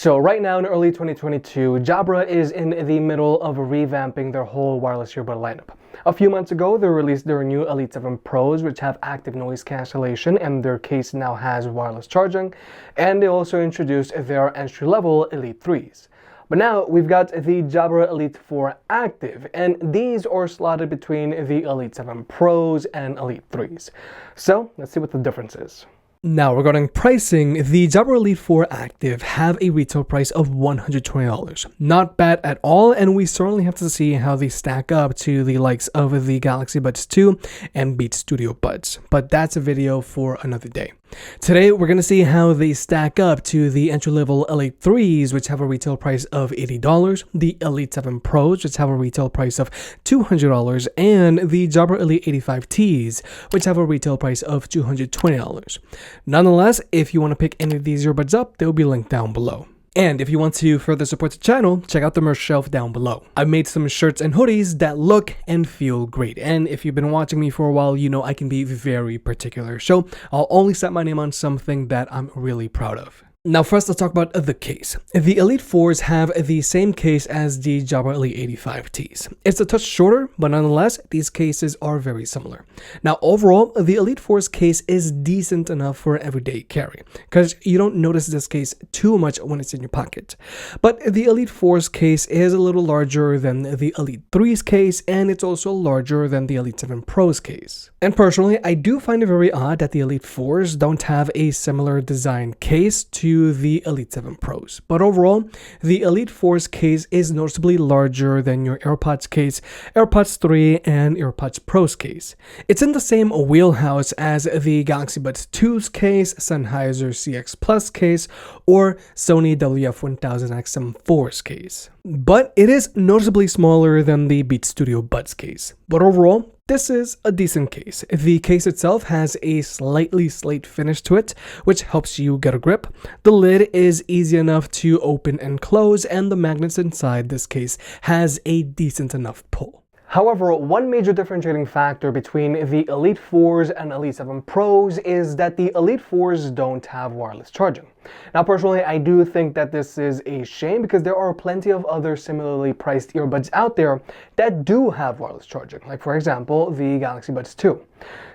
So right now in early 2022, Jabra is in the middle of revamping their whole wireless earbud lineup. A few months ago, they released their new Elite 7 Pros, which have active noise cancellation, and their case now has wireless charging. And they also introduced their entry-level Elite 3s. But now we've got the Jabra Elite 4 Active, and these are slotted between the Elite 7 Pros and Elite 3s. So let's see what the difference is. Now, regarding pricing, the Jabra Elite 4 Active have a retail price of $120. Not bad at all, and we certainly have to see how they stack up to the likes of the Galaxy Buds 2 and Beats Studio Buds, but that's a video for another day. Today, we're going to see how they stack up to the entry-level Elite 3s, which have a retail price of $80, the Elite 7 Pros, which have a retail price of $200, and the Jabra Elite 85Ts, which have a retail price of $220. Nonetheless, if you want to pick any of these earbuds up, they will be linked down below. And if you want to further support the channel, check out the merch shelf down below. I've made some shirts and hoodies that look and feel great. And if you've been watching me for a while, you know I can be very particular. So I'll only set my name on something that I'm really proud of. Now first, let's talk about the case. The Elite 4s have the same case as the Jabra Elite 85Ts. It's a touch shorter, but nonetheless, these cases are very similar. Now overall, the Elite 4's case is decent enough for everyday carry, because you don't notice this case too much when it's in your pocket. But the Elite 4's case is a little larger than the Elite 3's case, and it's also larger than the Elite 7 Pro's case. And personally, I do find it very odd that the Elite 4s don't have a similar design case to the Elite 7 Pros. But overall, the Elite 4's case is noticeably larger than your AirPods case, AirPods 3, and AirPods Pro's case. It's in the same wheelhouse as the Galaxy Buds 2's case, Sennheiser CX Plus case, or Sony WF-1000XM4's case. But it is noticeably smaller than the Beats Studio Buds case. But overall, this is a decent case. The case itself has a slightly slate finish to it, which helps you get a grip. The lid is easy enough to open and close, and the magnets inside this case has a decent enough pull. However, one major differentiating factor between the Elite 4s and Elite 7 Pros is that the Elite 4s don't have wireless charging. Now personally, I do think that this is a shame because there are plenty of other similarly priced earbuds out there that do have wireless charging, like for example, the Galaxy Buds 2.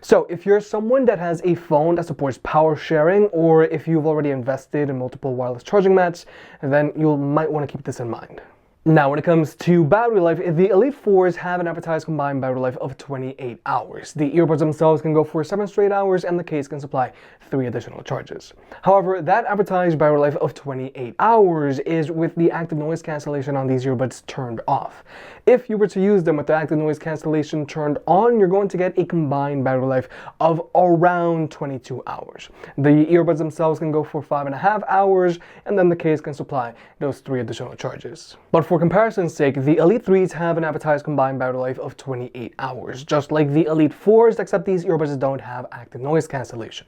So if you're someone that has a phone that supports power sharing, or if you've already invested in multiple wireless charging mats, then you might want to keep this in mind. Now, when it comes to battery life, the Elite 4s have an advertised combined battery life of 28 hours. The earbuds themselves can go for 7 straight hours, and the case can supply 3 additional charges. However, that advertised battery life of 28 hours is with the active noise cancellation on these earbuds turned off. If you were to use them with the active noise cancellation turned on, you're going to get a combined battery life of around 22 hours. The earbuds themselves can go for 5.5 hours, and then the case can supply those 3 additional charges. But for comparison's sake, the Elite 3s have an advertised combined battery life of 28 hours, just like the Elite 4s, except these earbuds don't have active noise cancellation.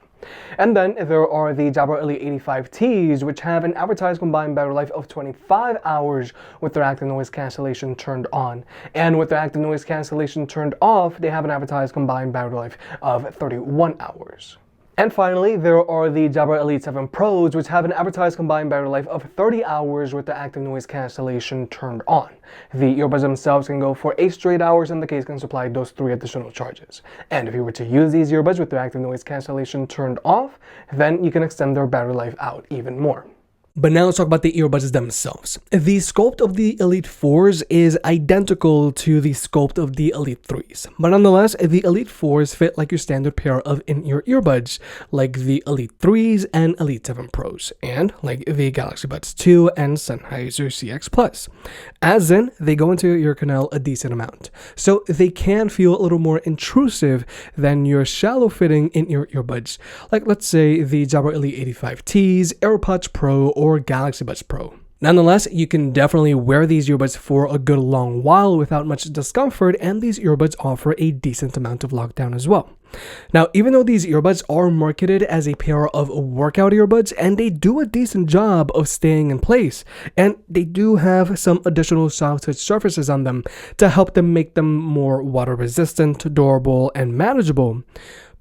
And then there are the Jabra Elite 85Ts, which have an advertised combined battery life of 25 hours with their active noise cancellation turned on. And with their active noise cancellation turned off, they have an advertised combined battery life of 31 hours. And finally, there are the Jabra Elite 7 Pros, which have an advertised combined battery life of 30 hours with the active noise cancellation turned on. The earbuds themselves can go for 8 straight hours, and the case can supply those 3 additional charges. And if you were to use these earbuds with their active noise cancellation turned off, then you can extend their battery life out even more. But now let's talk about the earbuds themselves. The sculpt of the Elite 4s is identical to the sculpt of the Elite 3s. But nonetheless, the Elite 4s fit like your standard pair of in-ear earbuds, like the Elite 3s and Elite 7 Pros, and like the Galaxy Buds 2 and Sennheiser CX Plus. As in, they go into your ear canal a decent amount. So they can feel a little more intrusive than your shallow-fitting in-ear earbuds, like let's say the Jabra Elite 85Ts, AirPods Pro, or Galaxy Buds Pro. Nonetheless, you can definitely wear these earbuds for a good long while without much discomfort, and these earbuds offer a decent amount of lockdown as well. Now, even though these earbuds are marketed as a pair of workout earbuds, and they do a decent job of staying in place, and they do have some additional soft touch surfaces on them to help them make them more water resistant, durable, and manageable.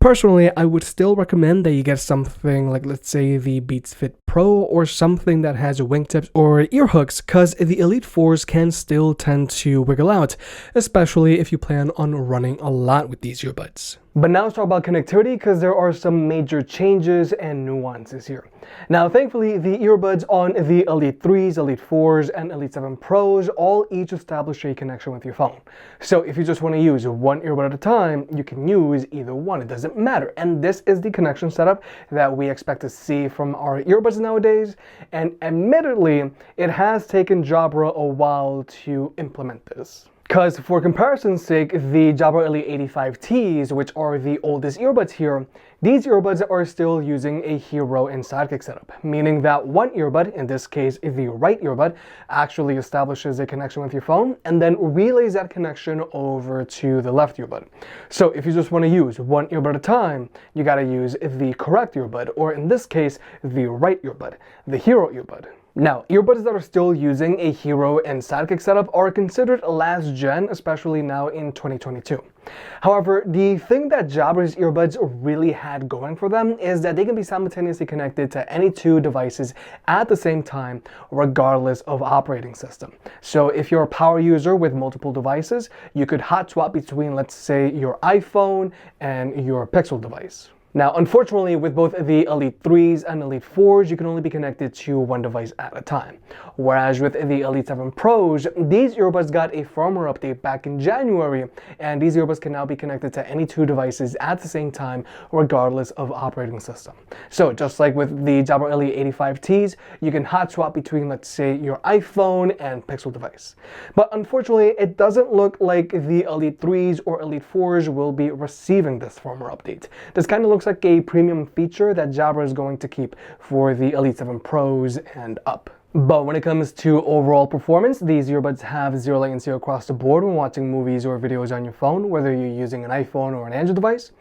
Personally, I would still recommend that you get something like, let's say, the Beats Fit Pro or something that has wingtips or ear hooks, because the Elite 4s can still tend to wiggle out, especially if you plan on running a lot with these earbuds. But now let's talk about connectivity, because there are some major changes and nuances here. Now, thankfully, the earbuds on the Elite 3s, Elite 4s, and Elite 7 Pros all each establish a connection with your phone. So if you just want to use one earbud at a time, you can use either one. It doesn't matter. And this is the connection setup that we expect to see from our earbuds nowadays. And admittedly, it has taken Jabra a while to implement this. Because for comparison's sake, the Jabra Elite 85Ts, which are the oldest earbuds here, these earbuds are still using a hero and sidekick setup, meaning that one earbud, in this case the right earbud, actually establishes a connection with your phone and then relays that connection over to the left earbud. So if you just want to use one earbud at a time, you gotta use the correct earbud, or in this case, the right earbud, the hero earbud. Now, earbuds that are still using a hero and sidekick setup are considered last gen, especially now in 2022. However, the thing that Jabra's earbuds really had going for them is that they can be simultaneously connected to any two devices at the same time, regardless of operating system. So if you're a power user with multiple devices, you could hot swap between, let's say, your iPhone and your Pixel device. Now, unfortunately, with both the Elite 3s and Elite 4s, you can only be connected to one device at a time. Whereas with the Elite 7 Pros, these earbuds got a firmware update back in January, and these earbuds can now be connected to any two devices at the same time, regardless of operating system. So just like with the Jabra Elite 85Ts, you can hot swap between, let's say, your iPhone and Pixel device. But unfortunately, it doesn't look like the Elite 3s or Elite 4s will be receiving this firmware update. This kind of looks like a premium feature that Jabra is going to keep for the Elite 7 Pros and up. But when it comes to overall performance, these earbuds have zero latency across the board when watching movies or videos on your phone, whether you're using an iPhone or an Android device.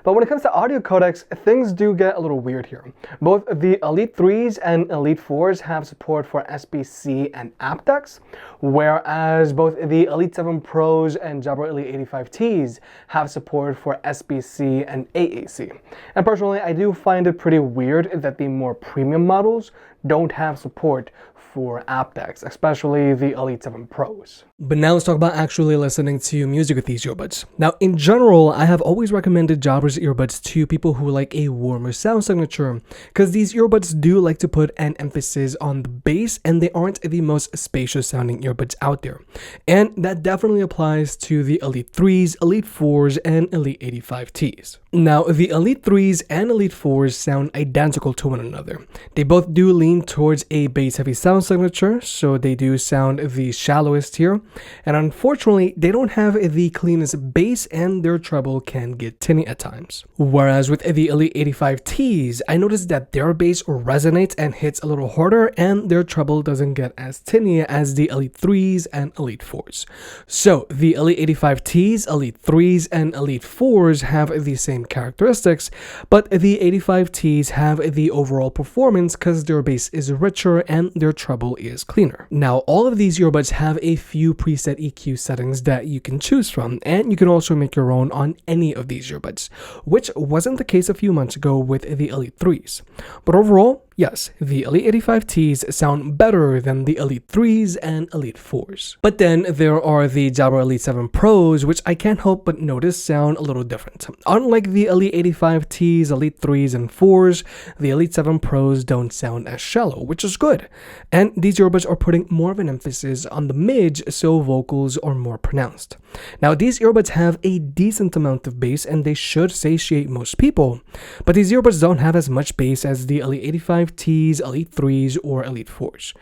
But when it comes to audio codecs, things do get a little weird here. Both the Elite 3s and Elite 4s have support for SBC and aptX, whereas both the Elite 7 Pros and Jabra Elite 85Ts have support for SBC and AAC. And personally, I do find it pretty weird that the more premium models don't have support for aptX, especially the Elite 7 Pros. But now let's talk about actually listening to music with these earbuds. Now, in general, I have always recommended Jabra's earbuds to people who like a warmer sound signature, because these earbuds do like to put an emphasis on the bass, and they aren't the most spacious sounding earbuds out there. And that definitely applies to the Elite 3s, Elite 4s, and Elite 85Ts. Now, the Elite 3s and Elite 4s sound identical to one another. They both do lean towards a bass-heavy sound signature, so they do sound the shallowest here. And unfortunately, they don't have the cleanest bass, and their treble can get tinny at times. Whereas with the Elite 85Ts, I noticed that their bass resonates and hits a little harder, and their treble doesn't get as tinny as the Elite 3s and Elite 4s. So the Elite 85Ts, Elite 3s, and Elite 4s have the same characteristics, but the 85Ts have the overall performance because their bass is richer and their treble is cleaner. Now, all of these earbuds have a few preset EQ settings that you can choose from, and you can also make your own on any of these earbuds, which wasn't the case a few months ago with the Elite 3s. But overall, yes, the Elite 85Ts sound better than the Elite 3s and Elite 4s. But then there are the Jabra Elite 7 Pros, which I can't help but notice sound a little different. Unlike the Elite 85Ts, Elite 3s, and 4s, the Elite 7 Pros don't sound as shallow, which is good. And these earbuds are putting more of an emphasis on the midge, so vocals are more pronounced. Now, these earbuds have a decent amount of bass, and they should satiate most people, but these earbuds don't have as much bass as the Elite 85Ts, Elite 3s, or Elite 4s.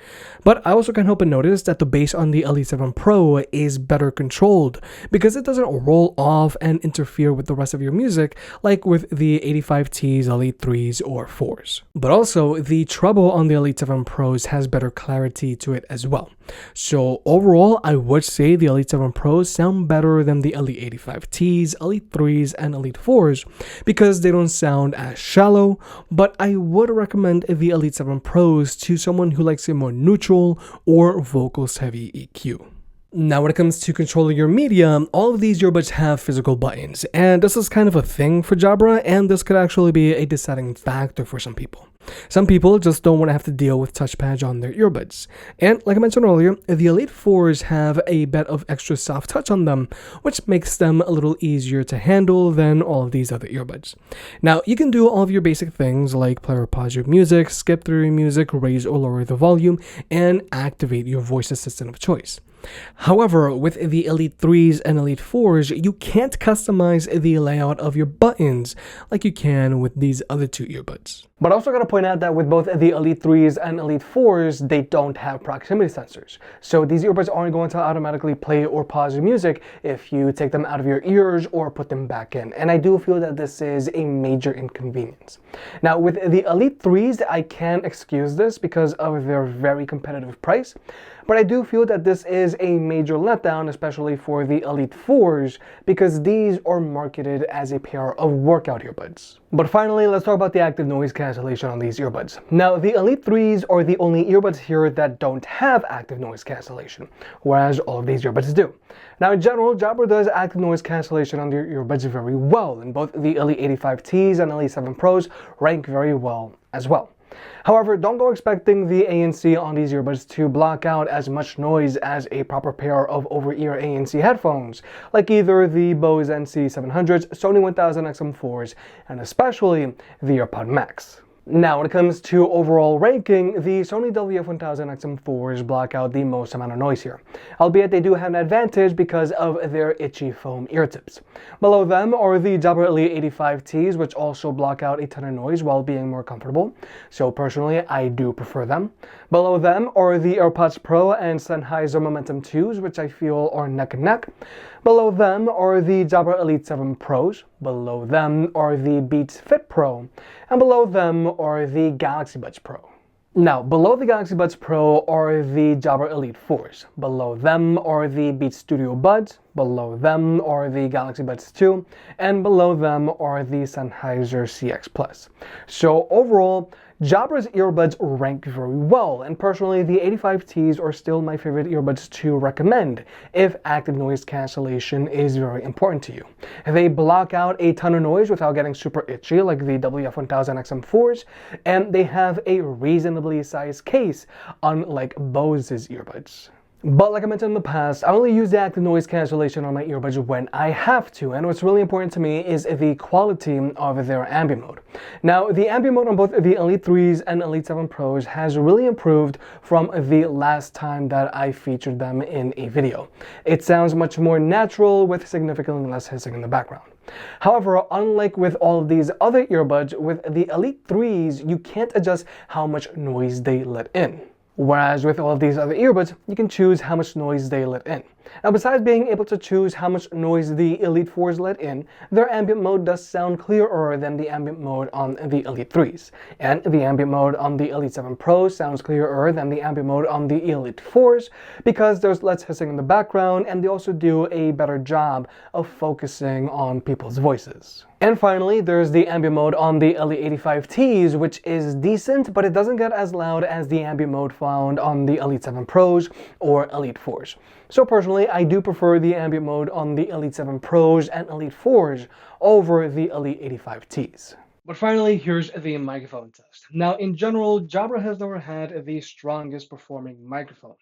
But I also can't help but notice that the bass on the Elite 7 Pro is better controlled, because it doesn't roll off and interfere with the rest of your music like with the 85Ts, Elite 3s, or 4s. But also, the treble on the Elite 7 Pros has better clarity to it as well. So overall, I would say the Elite 7 Pros sound better than the Elite 85Ts, Elite 3s, and Elite 4s because they don't sound as shallow, but I would recommend the Elite 7 Pros to someone who likes a more neutral or vocals heavy EQ. Now, when it comes to controlling your media, all of these earbuds have physical buttons, and this is kind of a thing for Jabra, and this could actually be a deciding factor for some people. Some people just don't want to have to deal with touchpads on their earbuds. And like I mentioned earlier, the Elite 4s have a bit of extra soft touch on them, which makes them a little easier to handle than all of these other earbuds. Now, you can do all of your basic things like play or pause your music, skip through your music, raise or lower the volume, and activate your voice assistant of choice. However, with the Elite 3s and Elite 4s, you can't customize the layout of your buttons like you can with these other two earbuds. But I also gotta point out that with both the Elite 3s and Elite 4s, they don't have proximity sensors. So these earbuds aren't going to automatically play or pause your music if you take them out of your ears or put them back in. And I do feel that this is a major inconvenience. Now with the Elite 3s, I can excuse this because of their very competitive price. But I do feel that this is a major letdown, especially for the Elite 4s, because these are marketed as a pair of workout earbuds. But finally, let's talk about the active noise cancellation on these earbuds. Now, the Elite 3s are the only earbuds here that don't have active noise cancellation, whereas all of these earbuds do. Now, in general, Jabra does active noise cancellation on their earbuds very well, and both the Elite 85Ts and Elite 7 Pros rank very well as well. However, don't go expecting the ANC on these earbuds to block out as much noise as a proper pair of over-ear ANC headphones, like either the Bose NC700s, Sony 1000 XM4s, and especially the AirPod Max. Now, when it comes to overall ranking, the Sony WF-1000 XM4s block out the most amount of noise here, albeit they do have an advantage because of their itchy foam ear tips. Below them are the Jabra Elite 85Ts, which also block out a ton of noise while being more comfortable, so personally I do prefer them. Below them are the AirPods Pro and Sennheiser Momentum 2s, which I feel are neck and neck. Below them are the Jabra Elite 7 Pros. Below them are the Beats Fit Pro. And below them are the Galaxy Buds Pro. Now, below the Galaxy Buds Pro are the Jabra Elite 4s. Below them are the Beats Studio Buds. Below them are the Galaxy Buds 2. And below them are the Sennheiser CX Plus. So overall, Jabra's earbuds rank very well, and personally the 85Ts are still my favorite earbuds to recommend if active noise cancellation is very important to you. They block out a ton of noise without getting super itchy like the WF-1000 XM4s, and they have a reasonably sized case, unlike Bose's earbuds. But like I mentioned in the past, I only use the active noise cancellation on my earbuds when I have to, and what's really important to me is the quality of their ambient mode. Now, the ambient mode on both the Elite 3s and Elite 7 Pros has really improved from the last time that I featured them in a video. It sounds much more natural with significantly less hissing in the background. However, unlike with all of these other earbuds, with the Elite 3s, you can't adjust how much noise they let in. Whereas with all of these other earbuds, you can choose how much noise they let in. Now, besides being able to choose how much noise the Elite 4s let in, their ambient mode does sound clearer than the ambient mode on the Elite 3s. And the ambient mode on the Elite 7 Pro sounds clearer than the ambient mode on the Elite 4s because there's less hissing in the background, and they also do a better job of focusing on people's voices. And finally, there's the ambient mode on the Elite 85Ts, which is decent, but it doesn't get as loud as the ambient mode found on the Elite 7 Pros or Elite 4s. So personally, I do prefer the ambient mode on the Elite 7 Pros and Elite 4s over the Elite 85Ts. But finally, here's the microphone test. Now, in general, Jabra has never had the strongest performing microphone.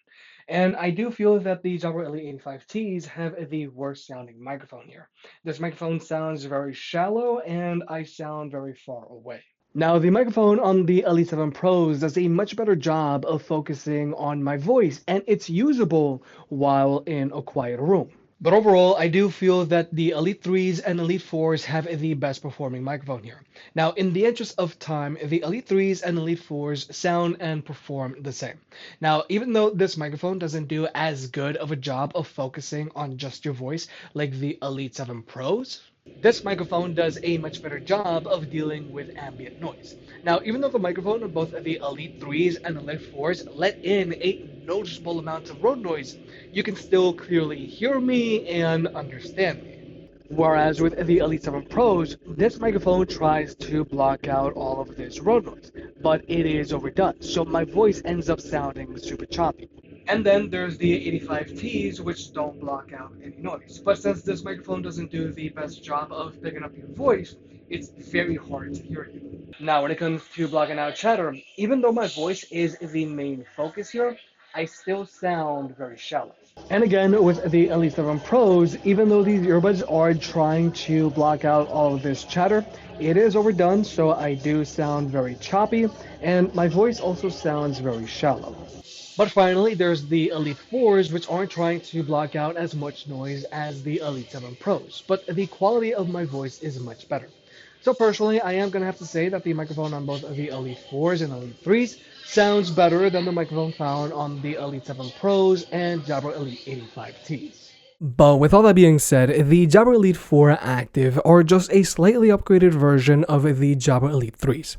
And I do feel that the Jabra Elite 85Ts have the worst sounding microphone here. This microphone sounds very shallow and I sound very far away. Now, the microphone on the Elite 7 Pros does a much better job of focusing on my voice, and it's usable while in a quiet room. But overall, I do feel that the Elite 3s and Elite 4s have the best performing microphone here. Now, in the interest of time, the Elite 3s and Elite 4s sound and perform the same. Now, even though this microphone doesn't do as good of a job of focusing on just your voice like the Elite 7 Pros, this microphone does a much better job of dealing with ambient noise. Now, even though the microphone of both the Elite 3s and Elite 4s let in a noticeable amount of road noise, you can still clearly hear me and understand me. Whereas with the Elite 7 Pros, this microphone tries to block out all of this road noise, but it is overdone, so my voice ends up sounding super choppy. And then there's the 85Ts, which don't block out any noise. But since this microphone doesn't do the best job of picking up your voice, it's very hard to hear you. Now, when it comes to blocking out chatter, even though my voice is the main focus here, I still sound very shallow. And again, with the Elite 7 Pros, even though these earbuds are trying to block out all of this chatter, it is overdone, so I do sound very choppy, and my voice also sounds very shallow. But finally, there's the Elite 4s, which aren't trying to block out as much noise as the Elite 7 Pros, but the quality of my voice is much better. So personally, I am going to have to say that the microphone on both the Elite 4s and Elite 3s sounds better than the microphone found on the Elite 7 Pros and Jabra Elite 85Ts. But with all that being said, the Jabra Elite 4 Active are just a slightly upgraded version of the Jabra Elite 3s.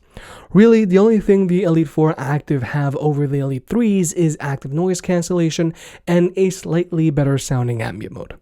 Really, the only thing the Elite 4 Active have over the Elite 3s is active noise cancellation and a slightly better sounding ambient mode.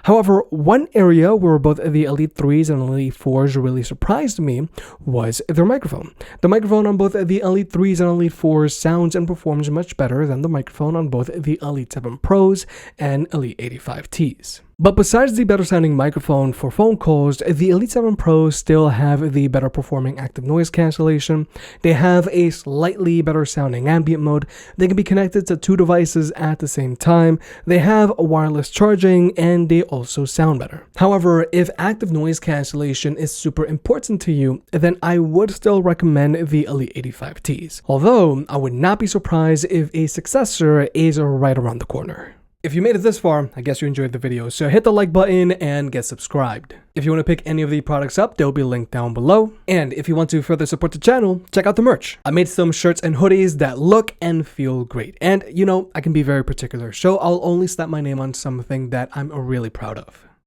However, one area where both the Elite 3s and Elite 4s really surprised me was their microphone. The microphone on both the Elite 3s and Elite 4s sounds and performs much better than the microphone on both the Elite 7 Pros and Elite 85Ts. But besides the better sounding microphone for phone calls, the Elite 7 Pros still have the better performing active noise cancellation. They have a slightly better sounding ambient mode. They can be connected to two devices at the same time. They have wireless charging and they also sound better. However, if active noise cancellation is super important to you, then I would still recommend the Elite 85Ts. Although, I would not be surprised if a successor is right around the corner. If you made it this far, I guess you enjoyed the video, so hit the like button and get subscribed. If you want to pick any of the products up, they'll be linked down below. And if you want to further support the channel, check out the merch. I made some shirts and hoodies that look and feel great. And you know, I can be very particular, so I'll only slap my name on something that I'm really proud of.